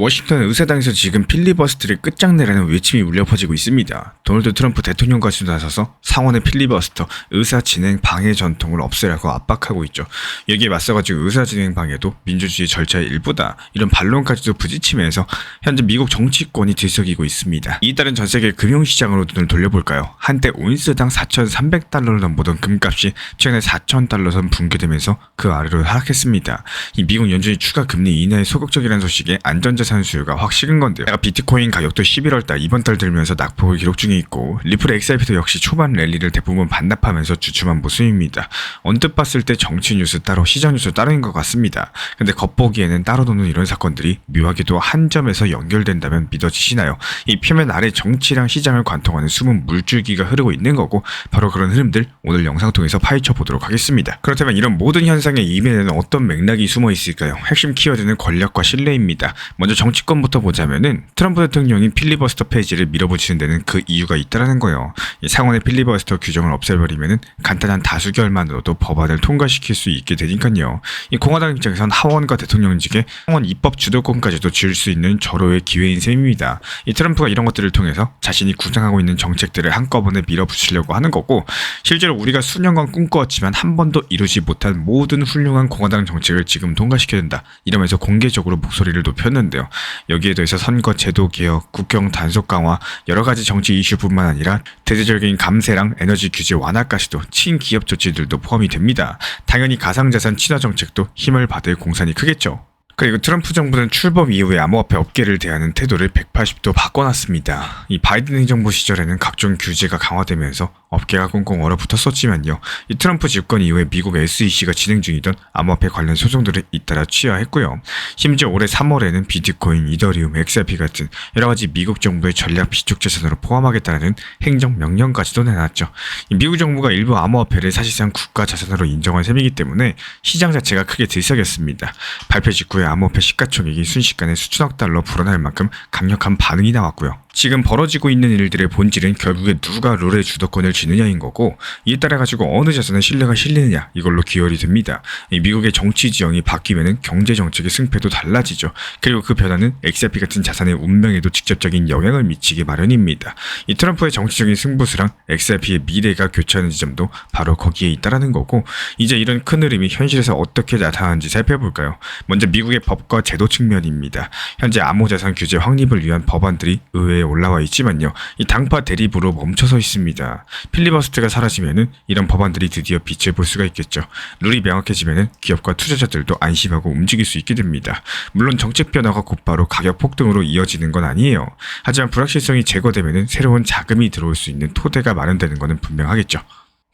워싱턴 의사당에서 지금 필리버스터를 끝장내라는 외침이 울려 퍼지고 있습니다. 도널드 트럼프 대통령까지도 나서서 상원의 필리버스터, 의사진행 방해 전통을 없애라고 압박하고 있죠. 여기에 맞서가지고 의사진행 방해도 민주주의 절차의 일부다, 이런 반론까지도 부딪히면서 현재 미국 정치권이 들썩이고 있습니다. 이에 따른 전세계 금융시장으로 눈을 돌려볼까요? 한때 온스당 4,300달러를 넘보던 금값이 최근에 4,000달러 선 붕괴되면서 그 아래로 하락했습니다. 이 미국 연준이 추가 금리 인하에 소극적이라는 소식에 안전자산 수요가 확 식은 건데요. 비트코인 가격도 11월달 이번 달 들면서 낙폭을 기록 중에 있고, 리플 XRP도 역시 초반 랠리를 대부분 반납하면서 주춤한 모습입니다. 언뜻 봤을 때 정치 뉴스 따로, 시장 뉴스 따로인 것 같습니다. 근데 겉보기에는 따로 노는 이런 사건들이 묘하게도 한 점에서 연결된다면 믿어지시나요? 이 표면 아래 정치랑 시장을 관통하는 숨은 물줄기가 흐르고 있는 거고, 바로 그런 흐름들 오늘 영상 통해서 파헤쳐 보도록 하겠습니다. 그렇다면 이런 모든 현상의 이면에는 어떤 맥락이 숨어 있을까요? 핵심 키워드는 권력과 신뢰입니다. 먼저 정치권부터 보자면은 트럼프 대통령이 필리버스터 폐지를 밀어붙이는 데는 그 이유가 있다라는 거예요. 이 상원의 필리버스터 규정을 없애버리면은 간단한 다수결만으로도 법안을 통과시킬 수 있게 되니까요. 이 공화당 입장에선 하원과 대통령직에 상원 입법 주도권까지도 쥐을 수 있는 절호의 기회인 셈입니다. 이 트럼프가 이런 것들을 통해서 자신이 구상하고 있는 정책들을 한꺼번에 밀어붙이려고 하는 거고, 실제로 우리가 수년간 꿈꿔왔지만 한 번도 이루지 못한 모든 훌륭한 공화당 정책을 지금 통과시켜야 된다, 이러면서 공개적으로 목소리를 높였는데요. 여기에 더해서 선거 제도 개혁, 국경 단속 강화, 여러가지 정치 이슈뿐만 아니라 대대적인 감세랑 에너지 규제 완화까지도 친기업 조치들도 포함이 됩니다. 당연히 가상자산 친화 정책도 힘을 받을 공산이 크겠죠. 그리고 트럼프 정부는 출범 이후에 암호화폐 업계를 대하는 태도를 180도 바꿔놨습니다. 이 바이든 행정부 시절에는 각종 규제가 강화되면서 업계가 꽁꽁 얼어붙었었지만요. 이 트럼프 집권 이후에 미국 SEC가 진행 중이던 암호화폐 관련 소송들을 잇따라 취하했고요. 심지어 올해 3월에는 비트코인, 이더리움, XRP 같은 여러가지 미국 정부의 전략 비축자산으로 포함하겠다는 행정명령까지도 내놨죠. 이 미국 정부가 일부 암호화폐를 사실상 국가자산으로 인정한 셈이기 때문에 시장 자체가 크게 들썩였습니다. 발표 직후에 암호화폐 시가총액이 순식간에 수천억 달러 불어날 만큼 강력한 반응이 나왔고요. 지금 벌어지고 있는 일들의 본질은 결국에 누가 룰의 주도권을 쥐느냐인 거고, 이에 따라 가지고 어느 자산에 신뢰가 실리느냐, 이걸로 기여이 됩니다. 이 미국의 정치 지형이 바뀌면은 경제 정책의 승패도 달라지죠. 그리고 그 변화는 XRP 같은 자산의 운명에도 직접적인 영향을 미치기 마련입니다. 이 트럼프의 정치적인 승부수랑 XRP의 미래가 교차하는 지점도 바로 거기에 있다라는 거고, 이제 이런 큰 흐름이 현실에서 어떻게 나타나는지 살펴볼까요? 먼저 미국의 법과 제도 측면입니다. 현재 암호자산 규제 확립을 위한 법안들이 의회에 올라와 있지만요, 이 당파 대립으로 멈춰서 있습니다. 필리버스터가 사라지면은 이런 법안들이 드디어 빛을 볼 수가 있겠죠. 룰이 명확해지면은 기업과 투자자들도 안심하고 움직일 수 있게 됩니다. 물론 정책 변화가 곧바로 가격 폭등으로 이어지는 건 아니에요. 하지만 불확실성이 제거되면은 새로운 자금이 들어올 수 있는 토대가 마련되는 것은 분명하겠죠.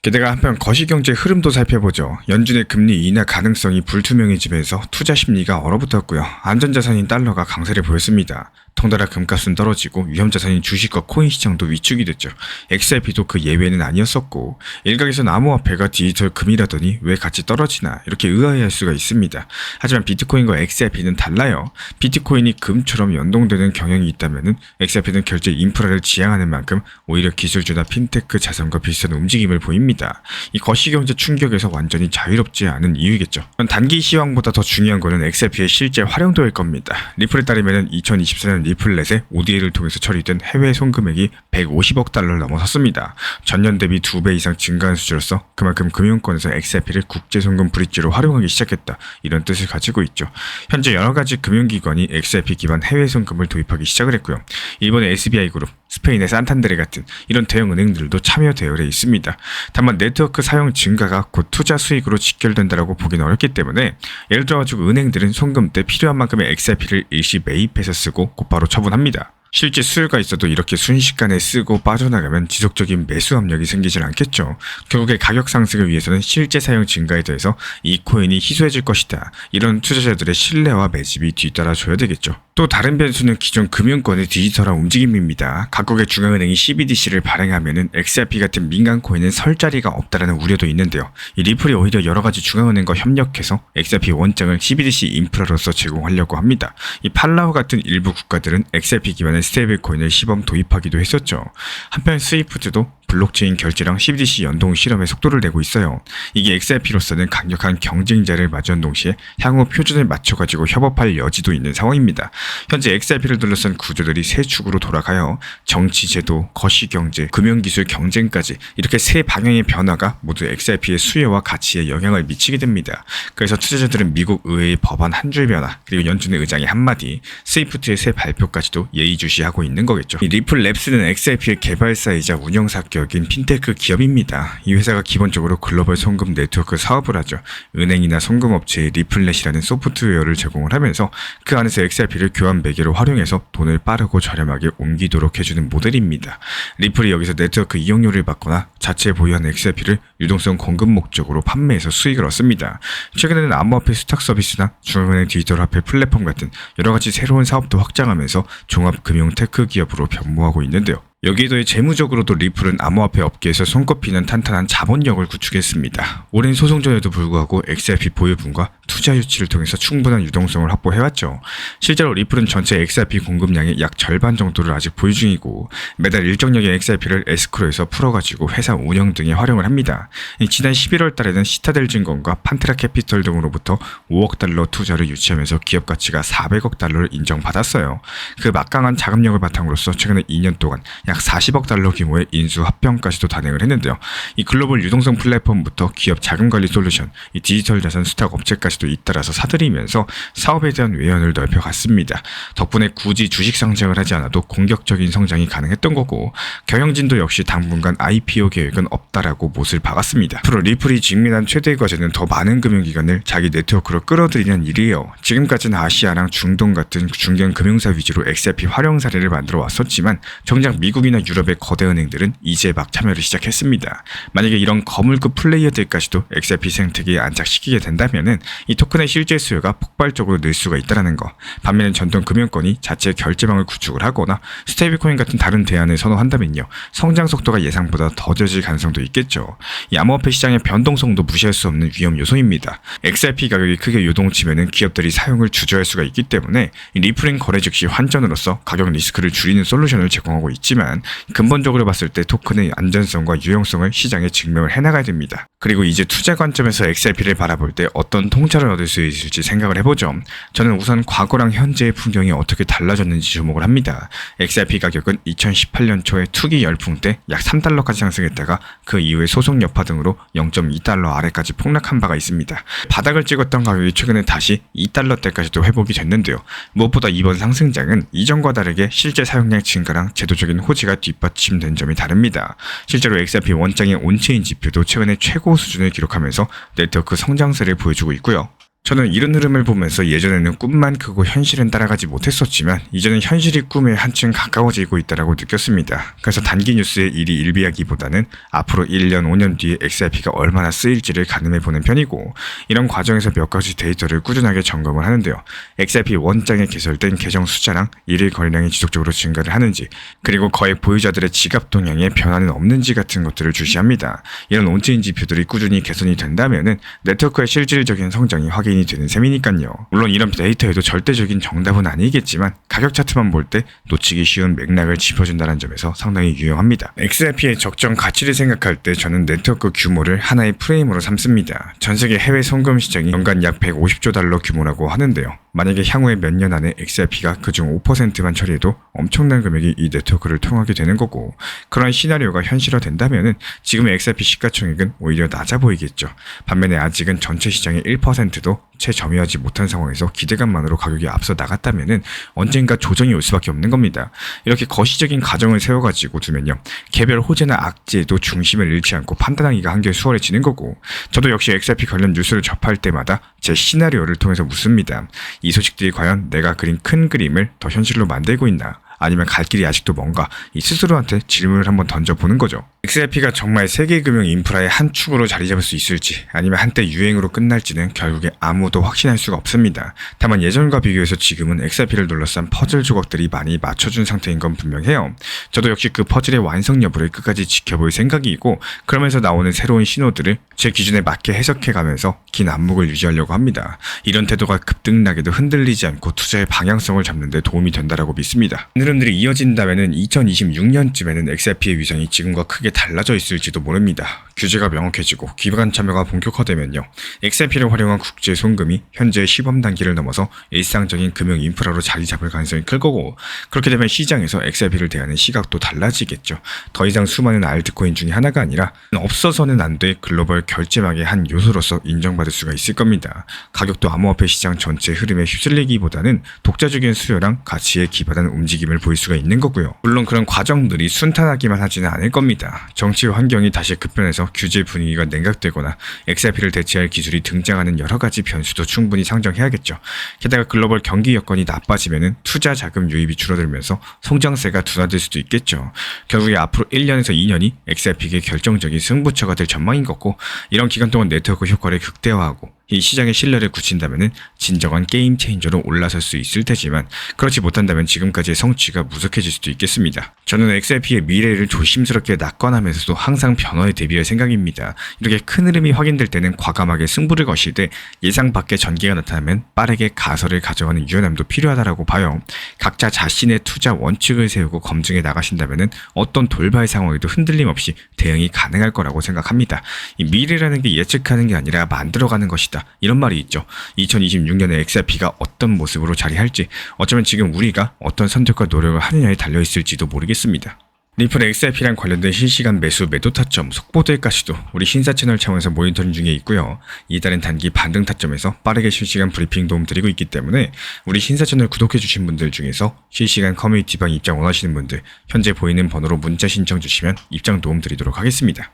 게다가 한편 거시경제 흐름도 살펴보죠. 연준의 금리 인하 가능성이 불투명해지면서 투자 심리가 얼어붙었고요. 안전자산인 달러가 강세를 보였습니다. 덩달아 금값은 떨어지고 위험자산인 주식과 코인 시장도 위축이 됐죠. XRP도 그 예외는 아니었었고, 일각에서는 암호화폐가 디지털 금이라더니 왜 같이 떨어지나 이렇게 의아해할 수가 있습니다. 하지만 비트코인과 XRP는 달라요. 비트코인이 금처럼 연동되는 경향이 있다면 XRP는 결제 인프라를 지향하는 만큼 오히려 기술주나 핀테크 자산과 비슷한 움직임을 보입니다. 이 거시경제 충격에서 완전히 자유롭지 않은 이유겠죠. 단기 시황보다 더 중요한 것은 XRP의 실제 활용도일 겁니다. 리플에 따르면 2024년 리플넷의 ODA를 통해서 처리된 해외 송금액이 150억 달러를 넘어섰습니다. 전년 대비 2배 이상 증가한 수준으로서 그만큼 금융권에서 XRP를 국제송금 브릿지로 활용하기 시작했다, 이런 뜻을 가지고 있죠. 현재 여러가지 금융기관이 XRP 기반 해외 송금을 도입하기 시작을 했고요. 일본의 SBI그룹, 스페인의 산탄데레 같은 이런 대형 은행들도 참여 대열에 있습니다. 다만 네트워크 사용 증가가 곧 투자 수익으로 직결된다라고 보기는 어렵기 때문에, 예를 들어가지고 은행들은 송금 때 필요한 만큼의 XRP를 일시 매입해서 쓰고 곧바로 처분합니다. 실제 수요가 있어도 이렇게 순식간에 쓰고 빠져나가면 지속적인 매수 압력이 생기질 않겠죠. 결국에 가격 상승을 위해서는 실제 사용 증가에 대해서 이 코인이 희소해질 것이다, 이런 투자자들의 신뢰와 매집이 뒤따라줘야 되겠죠. 또 다른 변수는 기존 금융권의 디지털한 움직임입니다. 각국의 중앙은행이 CBDC를 발행하면은 XRP 같은 민간 코인은 설 자리가 없다라는 우려도 있는데요. 이 리플이 오히려 여러가지 중앙은행과 협력해서 XRP 원장을 CBDC 인프라로서 제공하려고 합니다. 이 팔라우 같은 일부 국가들은 XRP 기반의 스테이블 코인을 시범 도입하기도 했었죠. 한편 스위프트도 블록체인 결제랑 CBDC 연동 실험의 속도를 내고 있어요. 이게 XRP로서는 강력한 경쟁자를 맞이한 동시에 향후 표준을 맞춰가지고 협업할 여지도 있는 상황입니다. 현재 XRP를 둘러싼 구조들이 세 축으로 돌아가요. 정치, 제도, 거시경제, 금융기술 경쟁까지 이렇게 세 방향의 변화가 모두 XRP의 수요와 가치에 영향을 미치게 됩니다. 그래서 투자자들은 미국 의회의 법안 한 줄 변화, 그리고 연준의 의장의 한마디, 스위프트의 새 발표까지도 예의주시하고 있는 거겠죠. 이 리플랩스는 XRP의 개발사이자 운영사 격인 핀테크 기업입니다. 이 회사가 기본적으로 글로벌 송금 네트워크 사업을 하죠. 은행이나 송금업체에 리플렛이라는 소프트웨어를 제공을 하면서 그 안에서 XRP를 교환 매개로 활용해서 돈을 빠르고 저렴하게 옮기도록 해주는 모델입니다. 리플이 여기서 네트워크 이용료를 받거나 자체 보유한 XRP를 유동성 공급 목적으로 판매해서 수익을 얻습니다. 최근에는 암호화폐 수탁 서비스나 중앙은행 디지털 화폐 플랫폼 같은 여러가지 새로운 사업도 확장하면서 종합금융 테크 기업으로 변모하고 있는데요. 여기에 더해 재무적으로도 리플은 암호화폐 업계에서 손꼽히는 탄탄한 자본력을 구축했습니다. 오랜 소송 전에도 불구하고 XRP 보유분과 투자 유치를 통해서 충분한 유동성을 확보해왔죠. 실제로 리플은 전체 XRP 공급량의 약 절반 정도를 아직 보유 중이고 매달 일정량의 XRP를 에스크로에서 풀어가지고 회사 운영 등에 활용을 합니다. 지난 11월 달에는 시타델 증권과 판테라 캐피털 등으로부터 5억 달러 투자를 유치하면서 기업 가치가 400억 달러를 인정받았어요. 그 막강한 자금력을 바탕으로서 최근에 2년 동안 약 40억 달러 규모의 인수 합병까지도 단행을 했는데요. 이 글로벌 유동성 플랫폼부터 기업 자금관리 솔루션, 이 디지털 자산 수탁 업체까지도 잇따라서 사들이면서 사업에 대한 외연을 넓혀갔습니다. 덕분에 굳이 주식 상장을 하지 않아도 공격적인 성장이 가능했던 거고 경영진도 역시 당분간 IPO 계획은 없다라고 못을 박았습니다. 앞으로 리플이 직면한 최대의 과제는 더 많은 금융기관을 자기 네트워크로 끌어들이는 일이에요. 지금까지는 아시아랑 중동 같은 중견 금융사 위주로 XRP 활용 사례를 만들어 왔었지만 정작 미국이나 유럽의 거대 은행들은 이제 막 참여를 시작했습니다. 만약에 이런 거물급 플레이어들까지도 XRP 생태계에 안착시키게 된다면은 이 토큰의 실제 수요가 폭발적으로 늘 수가 있다는 거. 반면에 전통 금융권이 자체 결제망을 구축을 하거나 스테이블코인 같은 다른 대안을 선호한다면요, 성장 속도가 예상보다 더뎌질 가능성도 있겠죠. 이 암호화폐 시장의 변동성도 무시할 수 없는 위험 요소입니다. XRP 가격이 크게 요동치면은 기업들이 사용을 주저할 수가 있기 때문에 리플링 거래 즉시 환전으로서 가격 리스크를 줄이는 솔루션을 제공하고 있지만 근본적으로 봤을 때 토큰의 안전성과 유용성을 시장에 증명을 해나가야 됩니다. 그리고 이제 투자 관점에서 XRP를 바라볼 때 어떤 통찰을 얻을 수 있을지 생각을 해보죠. 저는 우선 과거랑 현재의 풍경이 어떻게 달라졌는지 주목을 합니다. XRP 가격은 2018년 초에 투기 열풍 때 약 3달러까지 상승했다가 그 이후에 소송 여파 등으로 0.2달러 아래까지 폭락한 바가 있습니다. 바닥을 찍었던 가격이 최근에 다시 2달러대까지도 회복이 됐는데요. 무엇보다 이번 상승장은 이전과 다르게 실제 사용량 증가랑 제도적인 호재가 뒷받침된 점이 다릅니다. 실제로 XRP 원장의 온체인 지표도 최근에 최고 수준을 기록하면서 네트워크 성장세를 보여주고 있고요. 저는 이런 흐름을 보면서 예전에는 꿈만 크고 현실은 따라가지 못했었지만 이제는 현실이 꿈에 한층 가까워지고 있다고 느꼈습니다. 그래서 단기 뉴스에 일이 일비하기보다는 앞으로 1년, 5년 뒤에 XRP가 얼마나 쓰일지를 가늠해보는 편이고 이런 과정에서 몇 가지 데이터를 꾸준하게 점검을 하는데요. XRP 원장에 개설된 계정 숫자랑 일일 거래량이 지속적으로 증가를 하는지, 그리고 거액 보유자들의 지갑 동향에 변화는 없는지 같은 것들을 주시합니다. 이런 온체인 지표들이 꾸준히 개선이 된다면은 네트워크의 실질적인 성장이 확인이 되는 셈이니까요. 물론 이런 데이터에도 절대적인 정답은 아니겠지만 가격 차트만 볼 때 놓치기 쉬운 맥락을 짚어준다는 점에서 상당히 유용합니다. XRP의 적정 가치를 생각할 때 저는 네트워크 규모를 하나의 프레임으로 삼습니다. 전세계 해외 송금 시장이 연간 약 150조 달러 규모라고 하는데요. 만약에 향후에 몇 년 안에 XRP가 그중 5%만 처리해도 엄청난 금액이 이 네트워크를 통하게 되는 거고, 그런 시나리오가 현실화된다면은 지금의 XRP 시가총액은 오히려 낮아 보이겠죠. 반면에 아직은 전체 시장의 1%도 채 점유하지 못한 상황에서 기대감만으로 가격이 앞서 나갔다면은 언젠가 조정이 올 수밖에 없는 겁니다. 이렇게 거시적인 가정을 세워가지고 두면요, 개별 호재나 악재에도 중심을 잃지 않고 판단하기가 한결 수월해지는 거고, 저도 역시 XRP 관련 뉴스를 접할 때마다 제 시나리오를 통해서 묻습니다. 이 소식들이 과연 내가 그린 큰 그림을 더 현실로 만들고 있나? 아니면 갈 길이 아직도 뭔가, 이 스스로한테 질문을 한번 던져보는 거죠. XRP가 정말 세계 금융 인프라의 한 축으로 자리 잡을 수 있을지, 아니면 한때 유행으로 끝날지는 결국에 아무도 확신할 수가 없습니다. 다만 예전과 비교해서 지금은 XRP를 둘러싼 퍼즐 조각들이 많이 맞춰준 상태인 건 분명해요. 저도 역시 그 퍼즐의 완성 여부를 끝까지 지켜볼 생각이고, 그러면서 나오는 새로운 신호들을 제 기준에 맞게 해석해가면서 긴 안목을 유지하려고 합니다. 이런 태도가 급등락에도 흔들리지 않고 투자의 방향성을 잡는 데 도움이 된다라고 믿습니다. 흐름들이 이어진다면 2026년쯤에는 XRP의 위상이 지금과 크게 달라져 있을지도 모릅니다. 규제가 명확해지고 기반 참여가 본격화되면요. XRP를 활용한 국제 송금이 현재의 시범 단계를 넘어서 일상적인 금융 인프라로 자리 잡을 가능성이 클 거고, 그렇게 되면 시장에서 XRP를 대하는 시각도 달라지겠죠. 더 이상 수많은 알트코인 중에 하나가 아니라 없어서는 안 될 글로벌 결제망의 한 요소로서 인정받을 수가 있을 겁니다. 가격도 암호화폐 시장 전체 흐름에 휩쓸리기보다는 독자적인 수요랑 가치에 기반한 움직임을 보일 수가 있는 거고요. 물론 그런 과정들이 순탄하기만 하지는 않을 겁니다. 정치 환경이 다시 급변해서 규제 분위기가 냉각되거나 XRP를 대체할 기술이 등장하는 여러 가지 변수도 충분히 상정해야겠죠. 게다가 글로벌 경기 여건이 나빠지면은 투자 자금 유입이 줄어들면서 성장세가 둔화될 수도 있겠죠. 결국에 앞으로 1년에서 2년이 XRP의 결정적인 승부처가 될 전망인 거고, 이런 기간 동안 네트워크 효과를 극대화하고 이 시장의 신뢰를 굳힌다면 진정한 게임 체인저로 올라설 수 있을 테지만, 그렇지 못한다면 지금까지의 성취가 무색해질 수도 있겠습니다. 저는 XRP의 미래를 조심스럽게 낙관하면서도 항상 변화에 대비할 생각입니다. 이렇게 큰 흐름이 확인될 때는 과감하게 승부를 거실 때 예상 밖의 전개가 나타나면 빠르게 가설을 가져가는 유연함도 필요하다고 봐요. 각자 자신의 투자 원칙을 세우고 검증해 나가신다면 어떤 돌발 상황에도 흔들림 없이 대응이 가능할 거라고 생각합니다. 이 미래라는 게 예측하는 게 아니라 만들어가는 것이다, 이런 말이 있죠. 2026년에 XRP가 어떤 모습으로 자리할지, 어쩌면 지금 우리가 어떤 선택과 노력을 하느냐에 달려있을지도 모르겠습니다. 리플 XRP랑 관련된 실시간 매도 타점, 속보들까지도 우리 신사 채널 차원에서 모니터링 중에 있고요. 이달은 단기 반등 타점에서 빠르게 실시간 브리핑 도움 드리고 있기 때문에 우리 신사 채널 구독해주신 분들 중에서 실시간 커뮤니티방 입장 원하시는 분들 현재 보이는 번호로 문자 신청 주시면 입장 도움 드리도록 하겠습니다.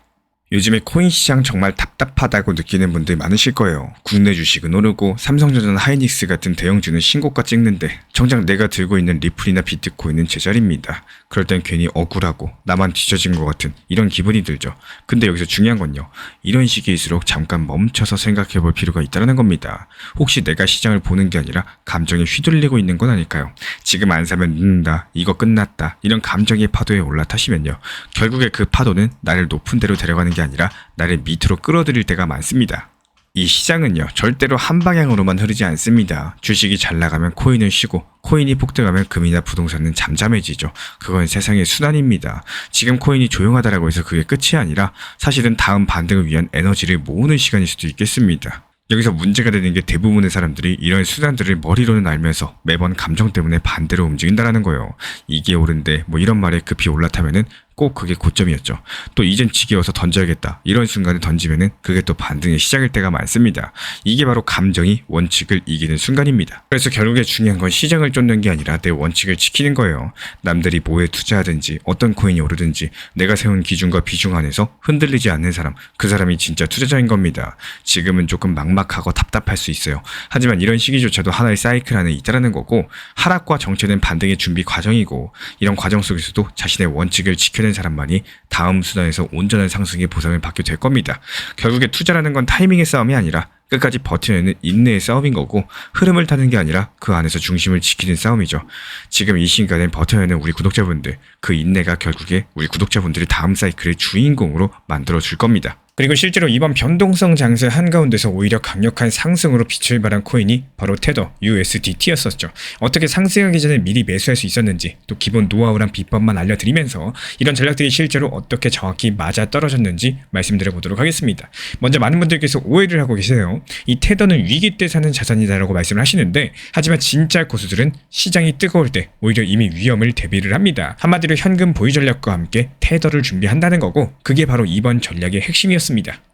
요즘에 코인 시장 정말 답답하다고 느끼는 분들 많으실 거예요. 국내 주식은 오르고 삼성전자나 하이닉스 같은 대형주는 신고가 찍는데 정작 내가 들고 있는 리플이나 비트코인은 제자리입니다. 그럴 땐 괜히 억울하고 나만 뒤처진 것 같은 이런 기분이 들죠. 근데 여기서 중요한 건요, 이런 시기일수록 잠깐 멈춰서 생각해 볼 필요가 있다는 겁니다. 혹시 내가 시장을 보는 게 아니라 감정에 휘둘리고 있는 건 아닐까요? 지금 안 사면 늦는다, 이거 끝났다, 이런 감정의 파도에 올라타시면요, 결국에 그 파도는 나를 높은 데로 데려가는 게 아니라 나를 밑으로 끌어들일 때가 많습니다. 이 시장은요, 절대로 한 방향으로만 흐르지 않습니다. 주식이 잘 나가면 코인은 쉬고 코인이 폭등하면 금이나 부동산은 잠잠해지죠. 그건 세상의 순환입니다. 지금 코인이 조용하다라고 해서 그게 끝이 아니라 사실은 다음 반등을 위한 에너지를 모으는 시간일 수도 있겠습니다. 여기서 문제가 되는 게 대부분의 사람들이 이런 수단들을 머리로는 알면서 매번 감정 때문에 반대로 움직인다는 거예요. 이게 옳은데 뭐 이런 말에 급히 올라타면은 꼭 그게 고점이었죠. 또 이젠 지겨워서 던져야겠다, 이런 순간에 던지면은 그게 또 반등의 시작일 때가 많습니다. 이게 바로 감정이 원칙을 이기는 순간입니다. 그래서 결국에 중요한 건 시장을 쫓는 게 아니라 내 원칙을 지키는 거예요. 남들이 뭐에 투자하든지 어떤 코인이 오르든지 내가 세운 기준과 비중 안에서 흔들리지 않는 사람, 그 사람이 진짜 투자자인 겁니다. 지금은 조금 막막하고 답답할 수 있어요. 하지만 이런 시기조차도 하나의 사이클 안에 있다는 거고, 하락과 정체는 반등의 준비 과정이고, 이런 과정 속에서도 자신의 원칙을 지켜낸 사람만이 다음 수단에서 온전한 상승의 보상을 받게 될 겁니다. 결국에 투자라는 건 타이밍의 싸움이 아니라 끝까지 버텨내는 인내의 싸움인 거고, 흐름을 타는 게 아니라 그 안에서 중심을 지키는 싸움이죠. 지금 이 시간에 버텨내는 우리 구독자분들, 그 인내가 결국에 우리 구독자분들이 다음 사이클의 주인공으로 만들어줄 겁니다. 그리고 실제로 이번 변동성 장세 한가운데서 오히려 강력한 상승으로 빛을 발한 코인이 바로 테더 USDT였었죠. 어떻게 상승하기 전에 미리 매수할 수 있었는지, 또 기본 노하우랑 비법만 알려드리면서 이런 전략들이 실제로 어떻게 정확히 맞아 떨어졌는지 말씀드려보도록 하겠습니다. 먼저 많은 분들께서 오해를 하고 계세요. 이 테더는 위기 때 사는 자산이다라고 말씀을 하시는데, 하지만 진짜 고수들은 시장이 뜨거울 때 오히려 이미 위험을 대비를 합니다. 한마디로 현금 보유 전략과 함께 테더를 준비한다는 거고, 그게 바로 이번 전략의 핵심이었습니다.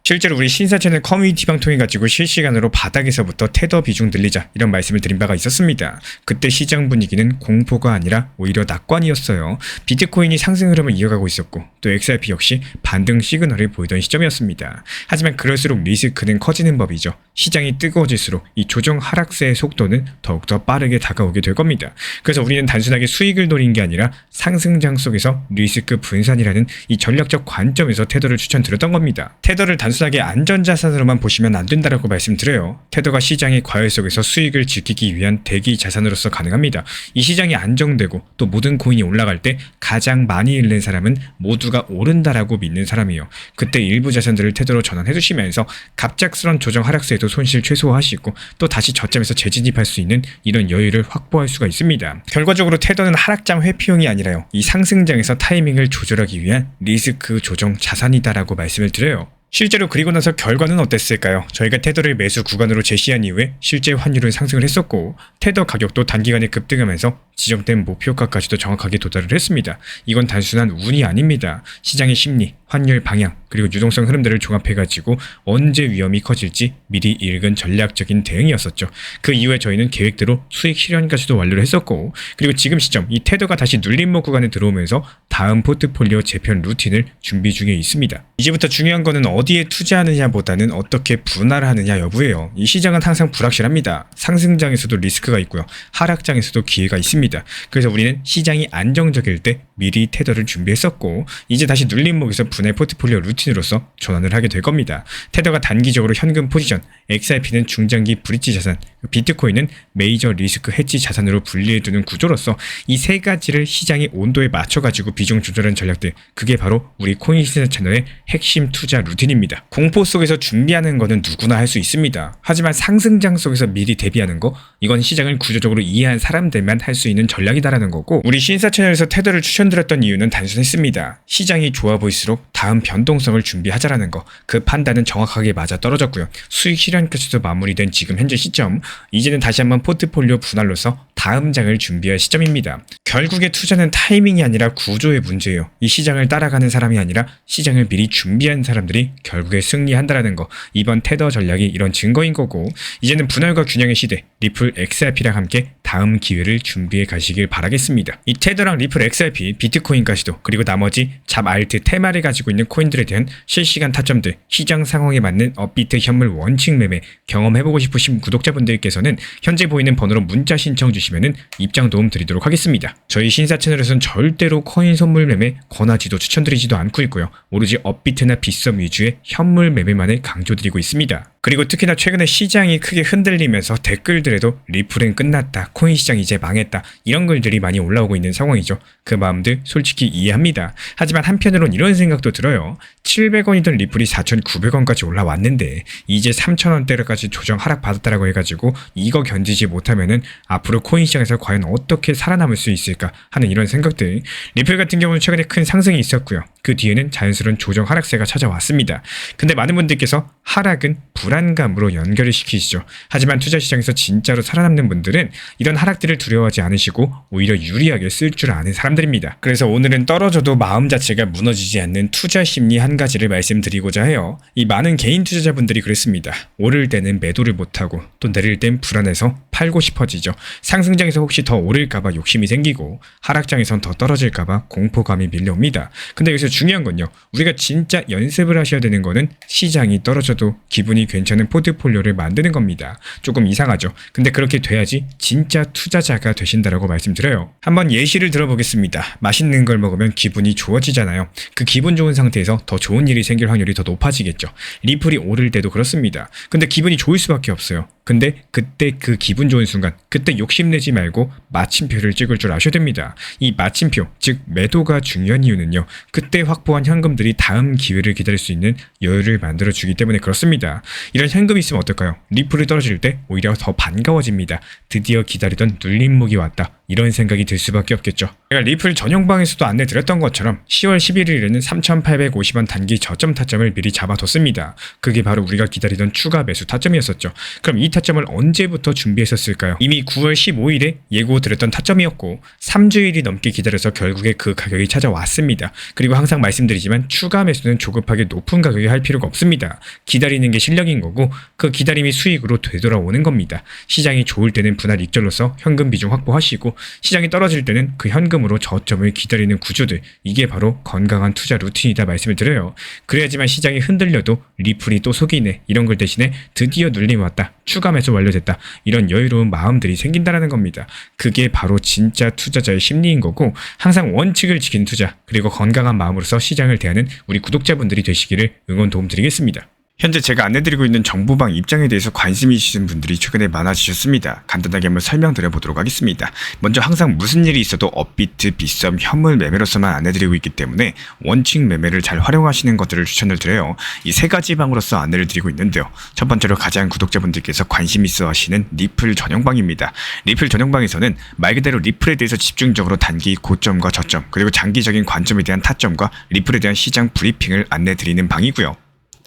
실제로 우리 신사 채널 커뮤니티방 통해 가지고 실시간으로 바닥에서부터 테더 비중 늘리자, 이런 말씀을 드린 바가 있었습니다. 그때 시장 분위기는 공포가 아니라 오히려 낙관이었어요. 비트코인이 상승 흐름을 이어가고 있었고, 또 XRP 역시 반등 시그널을 보이던 시점이었습니다. 하지만 그럴수록 리스크는 커지는 법이죠. 시장이 뜨거워질수록 이 조정 하락세의 속도는 더욱더 빠르게 다가오게 될 겁니다. 그래서 우리는 단순하게 수익을 노린 게 아니라 상승장 속에서 리스크 분산이라는 이 전략적 관점에서 테더를 추천드렸던 겁니다. 테더를 단순하게 안전자산으로만 보시면 안 된다라고 말씀드려요. 테더가 시장의 과열 속에서 수익을 지키기 위한 대기 자산으로서 가능합니다. 이 시장이 안정되고 또 모든 코인이 올라갈 때 가장 많이 잃는 사람은 모두가 오른다라고 믿는 사람이에요. 그때 일부 자산들을 테더로 전환해 주시면서 갑작스런 조정 하락세에도 손실 최소화하시고 또 다시 저점에서 재진입할 수 있는 이런 여유를 확보할 수가 있습니다. 결과적으로 테더는 하락장 회피용이 아니라요. 이 상승장에서 타이밍을 조절하기 위한 리스크 조정 자산이다라고 말씀을 드려요. 실제로 그리고 나서 결과는 어땠을까요? 저희가 테더를 매수 구간으로 제시한 이후에 실제 환율은 상승을 했었고 테더 가격도 단기간에 급등하면서 지정된 목표가까지도 정확하게 도달을 했습니다. 이건 단순한 운이 아닙니다. 시장의 심리, 환율 방향, 그리고 유동성 흐름들을 종합해가지고 언제 위험이 커질지 미리 읽은 전략적인 대응이었었죠. 그 이후에 저희는 계획대로 수익 실현까지도 완료를 했었고 그리고 지금 시점 이 테더가 다시 눌림목 구간에 들어오면서 다음 포트폴리오 재편 루틴을 준비 중에 있습니다. 이제부터 중요한 거는 어디에 투자하느냐보다는 어떻게 분할하느냐 여부예요. 이 시장은 항상 불확실합니다. 상승장에서도 리스크가 있고요. 하락장에서도 기회가 있습니다. 그래서 우리는 시장이 안정적일 때 미리 테더를 준비했었고 이제 다시 눌림목에서 분할 포트폴리오 루틴으로서 전환을 하게 될 겁니다. 테더가 단기적으로 현금 포지션, XRP는 중장기 브릿지 자산, 비트코인은 메이저 리스크 해지 자산으로 분리해두는 구조로서 이 세 가지를 시장의 온도에 맞춰가지고 비중 조절하는 전략들, 그게 바로 우리 코인시세 채널의 핵심 투자 루틴입니다. 공포 속에서 준비하는 거는 누구나 할 수 있습니다. 하지만 상승장 속에서 미리 대비하는 거, 이건 시장을 구조적으로 이해한 사람들만 할 수 있는 전략이다라는 거고 우리 신사 채널에서 테더를 추천드렸던 이유는 단순했습니다. 시장이 좋아 보일수록 다음 변동성을 준비하자라는 거, 그 판단은 정확하게 맞아 떨어졌고요. 수익 실현까지도 마무리된 지금 현재 시점, 이제는 다시 한번 포트폴리오 분할로서 다음 장을 준비할 시점입니다. 결국에 투자는 타이밍이 아니라 구조의 문제예요. 이 시장을 따라가는 사람이 아니라 시장을 미리 준비한 사람들이 결국에 승리한다라는 거, 이번 테더 전략이 이런 증거인 거고 이제는 분할과 균형의 시대, 리플 XRP랑 함께 다음 기회를 준비해 가시길 바라겠습니다. 이 테더랑 리플 XRP, 비트코인까지도 그리고 나머지 잡 알트 테마를 가지고 있는 코인들에 대한 실시간 타점들, 시장 상황에 맞는 업비트 현물 원칙 매매 경험해보고 싶으신 구독자분들께서는 현재 보이는 번호로 문자 신청 주시면은 입장 도움 드리도록 하겠습니다. 저희 신사 채널에서는 절대로 코인 선물 매매 권하지도 추천드리지도 않고 있고요. 오로지 업비트나 빗썸 위주의 현물 매매만을 강조드리고 있습니다. 그리고 특히나 최근에 시장이 크게 흔들리면서 댓글들에도 리플은 끝났다, 코인 시장 이제 망했다, 이런 글들이 많이 올라오고 있는 상황이죠. 그 마음들 솔직히 이해합니다. 하지만 한편으론 이런 생각도 들어요. 700원이던 리플이 4,900원까지 올라왔는데 이제 3,000원대로까지 조정 하락 받았다라고 해가지고 이거 견디지 못하면은 앞으로 코인 시장에서 과연 어떻게 살아남을 수 있을까 하는 이런 생각들. 리플 같은 경우는 최근에 큰 상승이 있었고요. 그 뒤에는 자연스러운 조정 하락세가 찾아왔습니다. 근데 많은 분들께서 하락은 불안감으로 연결을 시키시죠. 하지만 투자 시장에서 진짜로 살아남는 분들은 이런 하락들을 두려워하지 않으시고 오히려 유리하게 쓸 줄 아는 사람들입니다. 그래서 오늘은 떨어져도 마음 자체가 무너지지 않는 투자 심리 한 가지를 말씀드리고자 해요. 이 많은 개인 투자자분들이 그랬습니다. 오를 때는 매도를 못하고 또 내릴 땐 불안해서 팔고 싶어지죠. 상승장에서 혹시 더 오를까봐 욕심이 생기고 하락장에선 더 떨어질까봐 공포감이 밀려옵니다. 근데 여기서 중요한 건요. 우리가 진짜 연습을 하셔야 되는 거는 시장이 떨어져도 기분이 괜찮은 포트폴리오를 만드는 겁니다. 조금 이상하죠. 근데 그렇게 돼야지 진짜 투자자가 되신다라고 말씀드려요. 한번 예시를 들어보겠습니다. 맛있는 걸 먹으면 기분이 좋아지잖아요. 그 기분 좋은 상태에서 더 좋은 일이 생길 확률이 더 높아지겠죠. 리플이 오를 때도 그렇습니다. 근데 기분이 좋을 수밖에 없어요. 근데 그때 그 기분 좋은 순간, 그때 욕심내지 말고 마침표를 찍을 줄 아셔야 됩니다. 이 마침표, 즉 매도가 중요한 이유는요. 그때 확보한 현금들이 다음 기회를 기다릴 수 있는 여유를 만들어주기 때문에 그렇습니다. 이런 현금이 있으면 어떨까요? 리플이 떨어질 때 오히려 더 반가워집니다. 드디어 기다리던 눌림목이 왔다. 이런 생각이 들 수밖에 없겠죠. 제가 리플 전용방에서도 안내드렸던 것처럼 10월 11일에는 3,850원 단기 저점 타점을 미리 잡아뒀습니다. 그게 바로 우리가 기다리던 추가 매수 타점이었었죠. 그럼 이 타점을 언제부터 준비했었을까요? 이미 9월 15일에 예고드렸던 타점이었고 3주일이 넘게 기다려서 결국에 그 가격이 찾아왔습니다. 그리고 항상 말씀드리지만 추가 매수는 조급하게 높은 가격에 할 필요가 없습니다. 기다리는 게 실력인 거고 그 기다림이 수익으로 되돌아오는 겁니다. 시장이 좋을 때는 분할 익절로서 현금 비중 확보하시고 시장이 떨어질 때는 그 현금으로 저점을 기다리는 구조들, 이게 바로 건강한 투자 루틴이다 말씀을 드려요. 그래야지만 시장이 흔들려도 리플이 또 속이네, 이런 걸 대신에 드디어 눌림 왔다, 추가 매수 완료됐다, 이런 여유로운 마음들이 생긴다라는 겁니다. 그게 바로 진짜 투자자의 심리인 거고 항상 원칙을 지키는 투자, 그리고 건강한 마음으로서 시장을 대하는 우리 구독자분들이 되시기를 응원 도움 드리겠습니다. 현재 제가 안내드리고 있는 정보방 입장에 대해서 관심이 있으신 분들이 최근에 많아지셨습니다. 간단하게 한번 설명드려 보도록 하겠습니다. 먼저 항상 무슨 일이 있어도 업비트, 빗썸, 현물 매매로서만 안내드리고 있기 때문에 원칙 매매를 잘 활용하시는 것들을 추천을 드려요. 이 세 가지 방으로서 안내를 드리고 있는데요. 첫 번째로 가장 구독자분들께서 관심 있어 하시는 리플 전용방입니다. 리플 전용방에서는 말 그대로 리플에 대해서 집중적으로 단기 고점과 저점, 그리고 장기적인 관점에 대한 타점과 리플에 대한 시장 브리핑을 안내드리는 방이고요.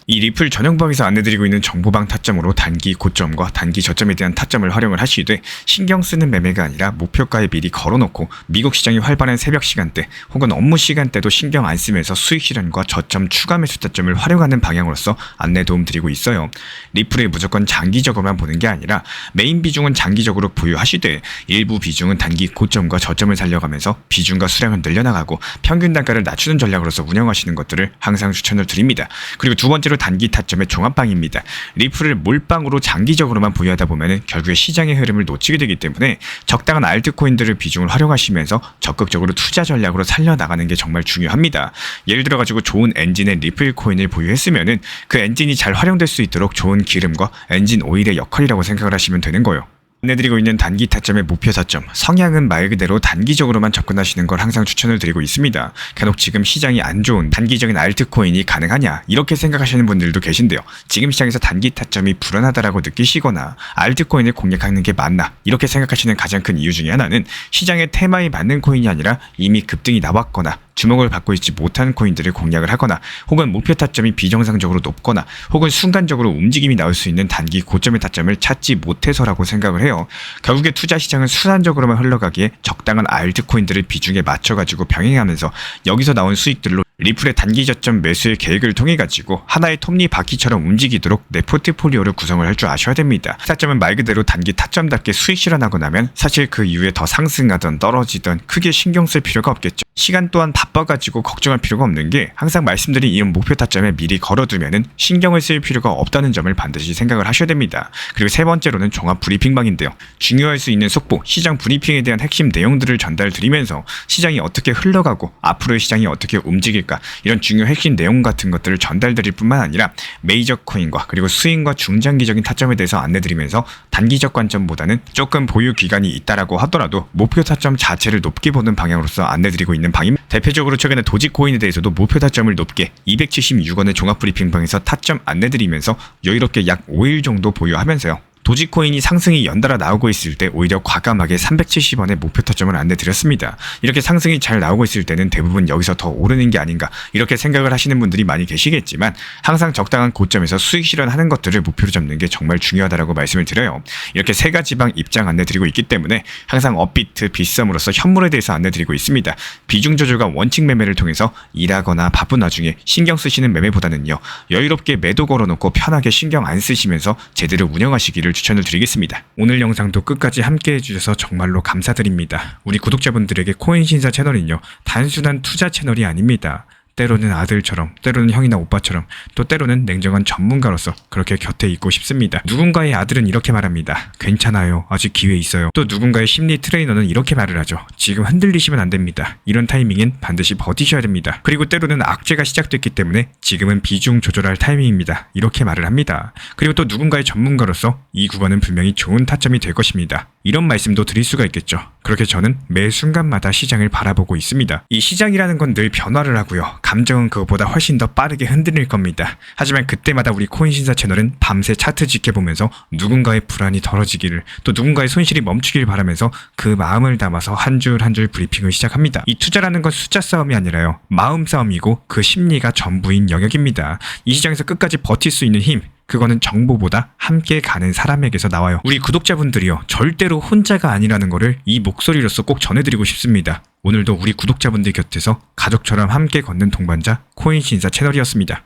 이 리플 전용방에서 안내드리고 있는 정보방 타점으로 단기 고점과 단기 저점에 대한 타점을 활용을 하시되 신경 쓰는 매매가 아니라 목표가에 미리 걸어놓고 미국 시장이 활발한 새벽 시간대 혹은 업무 시간대도 신경 안 쓰면서 수익 실현과 저점 추가 매수 타점을 활용하는 방향으로서 안내 도움 드리고 있어요. 리플을 무조건 장기적으로만 보는 게 아니라 메인 비중은 장기적으로 보유하시되 일부 비중은 단기 고점과 저점을 살려가면서 비중과 수량을 늘려나가고 평균 단가를 낮추는 전략으로서 운영하시는 것들을 항상 추천을 드립니다. 그리고 두 번째로 단기 타점의 종합방입니다. 리플을 몰빵으로 장기적으로만 보유하다 보면 결국에 시장의 흐름을 놓치게 되기 때문에 적당한 알트코인들을 비중을 활용하시면서 적극적으로 투자 전략으로 살려나가는 게 정말 중요합니다. 예를 들어 가지고 좋은 엔진의 리플 코인을 보유했으면은 그 엔진이 잘 활용될 수 있도록 좋은 기름과 엔진 오일의 역할이라고 생각을 하시면 되는 거예요. 안내드리고 있는 단기 타점의 목표 타점, 성향은 말 그대로 단기적으로만 접근하시는 걸 항상 추천을 드리고 있습니다. 간혹 지금 시장이 안 좋은 단기적인 알트코인이 가능하냐 이렇게 생각하시는 분들도 계신데요. 지금 시장에서 단기 타점이 불안하다라고 느끼시거나 알트코인을 공략하는 게 맞나 이렇게 생각하시는 가장 큰 이유 중에 하나는 시장의 테마에 맞는 코인이 아니라 이미 급등이 나왔거나 주목을 받고 있지 못한 코인들을 공략을 하거나 혹은 목표 타점이 비정상적으로 높거나 혹은 순간적으로 움직임이 나올 수 있는 단기 고점의 타점을 찾지 못해서라고 생각을 해요. 결국에 투자 시장은 순환적으로만 흘러가기에 적당한 알트코인들을 비중에 맞춰가지고 병행하면서 여기서 나온 수익들로 리플의 단기 저점 매수의 계획을 통해 가지고 하나의 톱니바퀴처럼 움직이도록 내 포트폴리오를 구성을 할 줄 아셔야 됩니다. 타점은 말 그대로 단기 타점답게 수익 실현하고 나면 사실 그 이후에 더 상승하던 떨어지던 크게 신경 쓸 필요가 없겠죠. 시간 또한 바빠가지고 걱정할 필요가 없는 게 항상 말씀드린 이런 목표 타점에 미리 걸어두면은 신경을 쓸 필요가 없다는 점을 반드시 생각을 하셔야 됩니다. 그리고 세 번째로는 종합 브리핑방인데요. 중요할 수 있는 속보, 시장 브리핑에 대한 핵심 내용들을 전달드리면서 시장이 어떻게 흘러가고 앞으로의 시장이 어떻게 움직일까 이런 중요 핵심 내용 같은 것들을 전달드릴 뿐만 아니라 메이저 코인과 그리고 스윙과 중장기적인 타점에 대해서 안내드리면서 단기적 관점보다는 조금 보유 기간이 있다라고 하더라도 목표 타점 자체를 높게 보는 방향으로서 안내드리고 있는 방입니다. 대표적으로 최근에 도지코인에 대해서도 목표 타점을 높게 276원의 종합 브리핑방에서 타점 안내드리면서 여유롭게 약 5일 정도 보유하면서요. 도지코인이 상승이 연달아 나오고 있을 때 오히려 과감하게 370원의 목표 타점을 안내드렸습니다. 이렇게 상승이 잘 나오고 있을 때는 대부분 여기서 더 오르는 게 아닌가 이렇게 생각을 하시는 분들이 많이 계시겠지만 항상 적당한 고점에서 수익 실현하는 것들을 목표로 잡는 게 정말 중요하다고 말씀을 드려요. 이렇게 세 가지 방 입장 안내드리고 있기 때문에 항상 업비트, 빗썸으로서 현물에 대해서 안내드리고 있습니다. 비중 조절과 원칙 매매를 통해서 일하거나 바쁜 와중에 신경 쓰시는 매매보다는요. 여유롭게 매도 걸어놓고 편하게 신경 안 쓰시면서 제대로 운영하시기를 추천을 드리겠습니다. 오늘 영상도 끝까지 함께 해주셔서 정말로 감사드립니다. 우리 구독자분들에게 코인신사 채널은요 단순한 투자 채널이 아닙니다. 때로는 아들처럼, 때로는 형이나 오빠처럼, 또 때로는 냉정한 전문가로서 그렇게 곁에 있고 싶습니다. 누군가의 아들은 이렇게 말합니다. 괜찮아요. 아직 기회 있어요. 또 누군가의 심리 트레이너는 이렇게 말을 하죠. 지금 흔들리시면 안 됩니다. 이런 타이밍엔 반드시 버티셔야 됩니다. 그리고 때로는 악재가 시작됐기 때문에 지금은 비중 조절할 타이밍입니다. 이렇게 말을 합니다. 그리고 또 누군가의 전문가로서 이 구간은 분명히 좋은 타점이 될 것입니다. 이런 말씀도 드릴 수가 있겠죠. 그렇게 저는 매 순간마다 시장을 바라보고 있습니다. 이 시장이라는 건 늘 변화를 하고요. 감정은 그것보다 훨씬 더 빠르게 흔들릴 겁니다. 하지만 그때마다 우리 코인신사 채널은 밤새 차트 지켜보면서 누군가의 불안이 덜어지기를 또 누군가의 손실이 멈추길 바라면서 그 마음을 담아서 한 줄 한 줄 브리핑을 시작합니다. 이 투자라는 건 숫자 싸움이 아니라요. 마음 싸움이고 그 심리가 전부인 영역입니다. 이 시장에서 끝까지 버틸 수 있는 힘 그거는 정보보다 함께 가는 사람에게서 나와요. 우리 구독자분들이요. 절대로 혼자가 아니라는 거를 이 목소리로서 꼭 전해드리고 싶습니다. 오늘도 우리 구독자분들 곁에서 가족처럼 함께 걷는 동반자 코인신사 채널이었습니다.